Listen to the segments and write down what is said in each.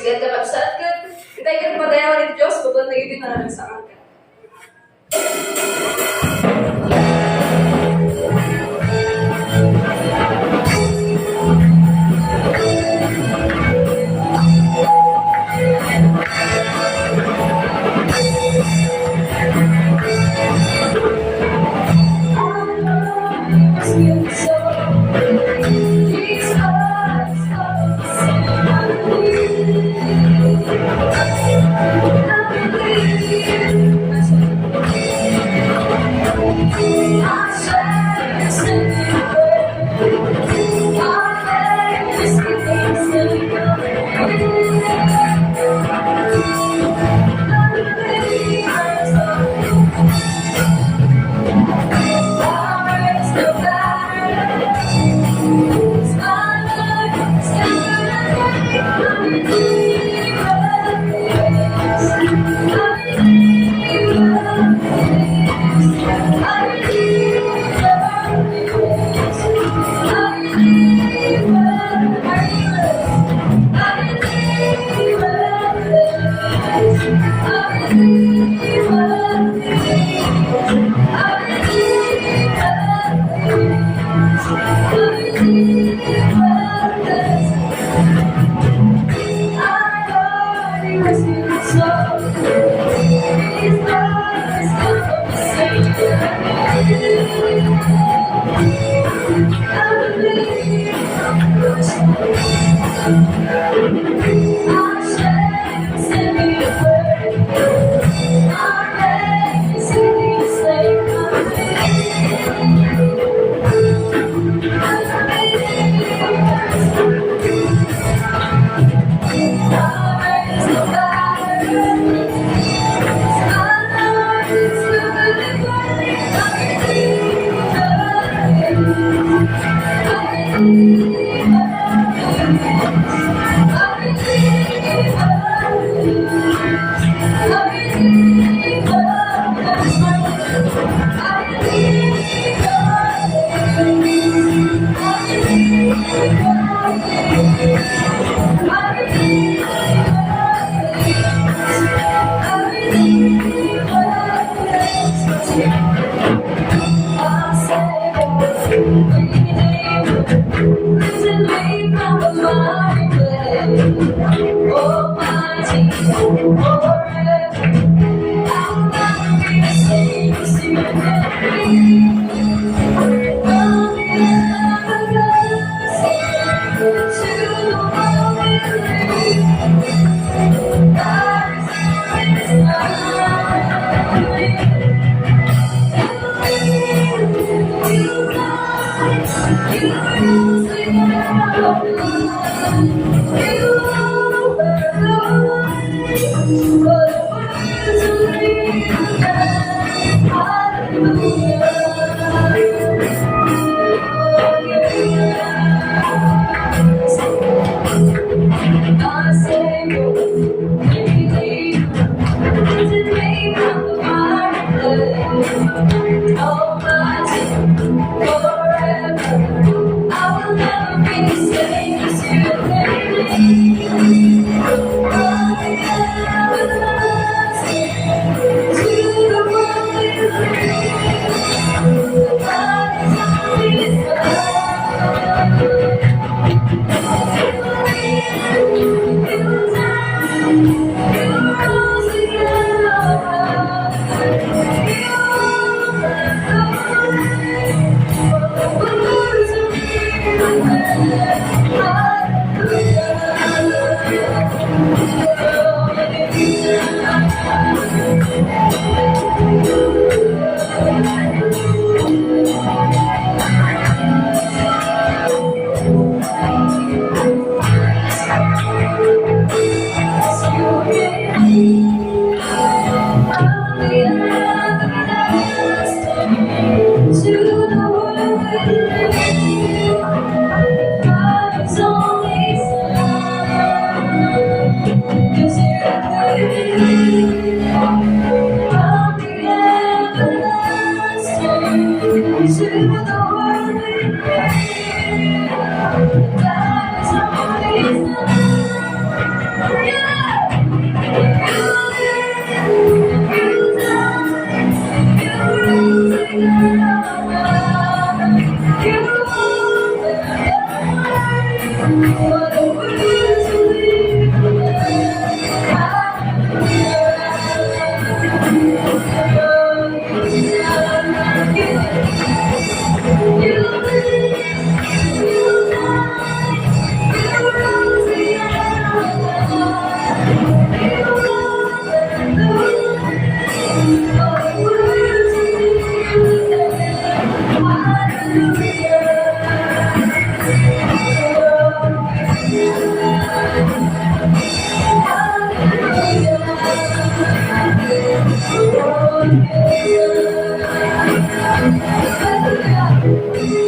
sigat ka pagsaad ka. Kita ka padayawan ni Diyos, babang nagiging na sa ka.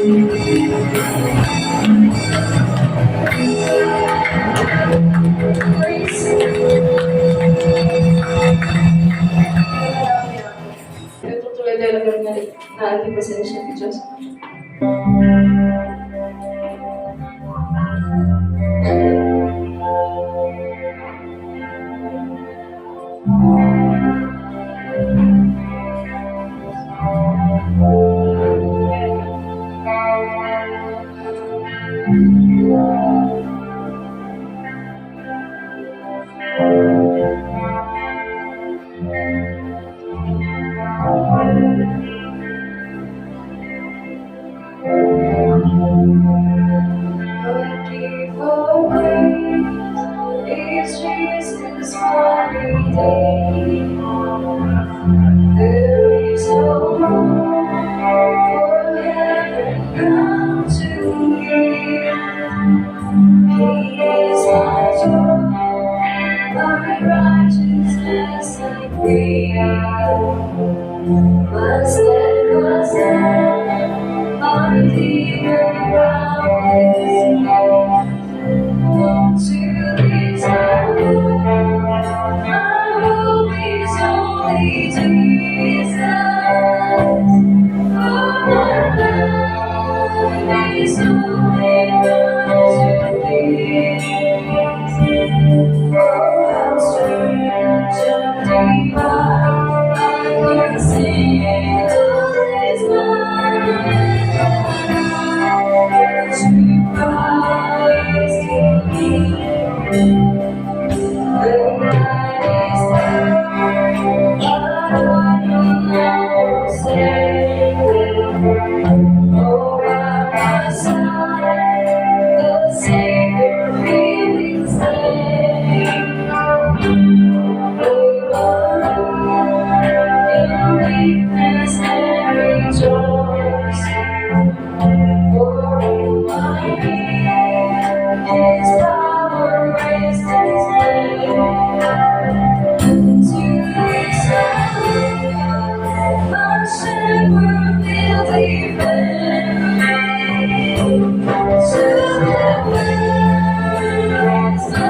Eu tutuloy talaga na ating pasensya ni Diyos. I give away each Jesus mighty day. There is no room for heaven come to me. He is my joy, my righteousness and freedom. My steadfast hand, my demon bound to this hour, my hope is only Jesus. For my life is only to Thee. Oh, how strange and deep I can sing of His might to Christ in me. The night is dark, but I know Savior. Oh, by my side, the Savior feeling safe. In weakness and rejoice, for in my need His power raised His name. To His hand, my shepherd will defend me. To the well is the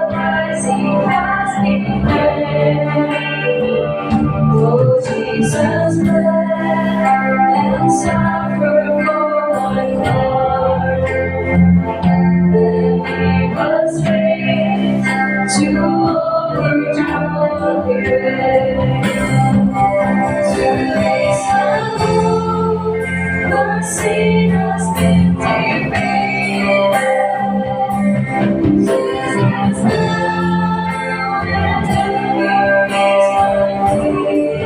price He has been paid. Oh, Jesus bled and suffered for my part. Then He was raised to overthrow the grave. To His Son, my sin has been defeated. Jesus now and ever is my King.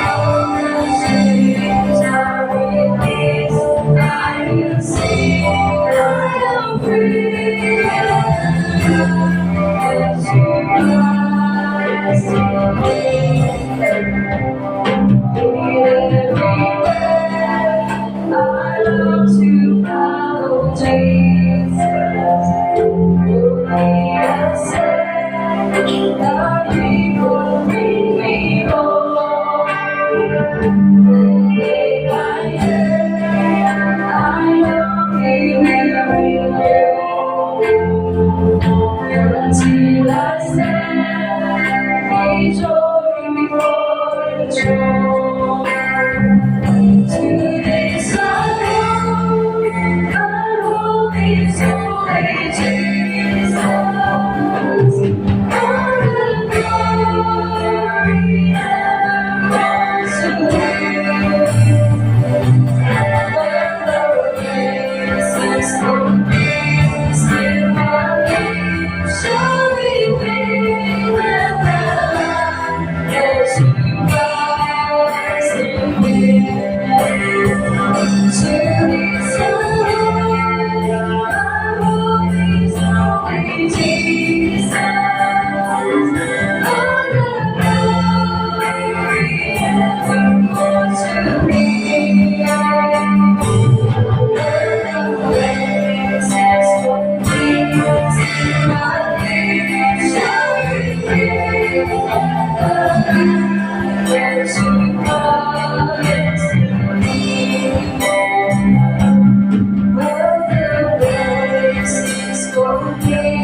All my chains are released. I will sing, I am free. As you rise in me. Everywhere I love to follow Jesus. For He has said that He will bring me home. The day I hear, I know He will renew. Until I stand, rejoicing before the throne. To this I know, my hope is only Jesus. All the glory ever belongs to Him. When the race is complete, still my lips shall be filled with light. Okay.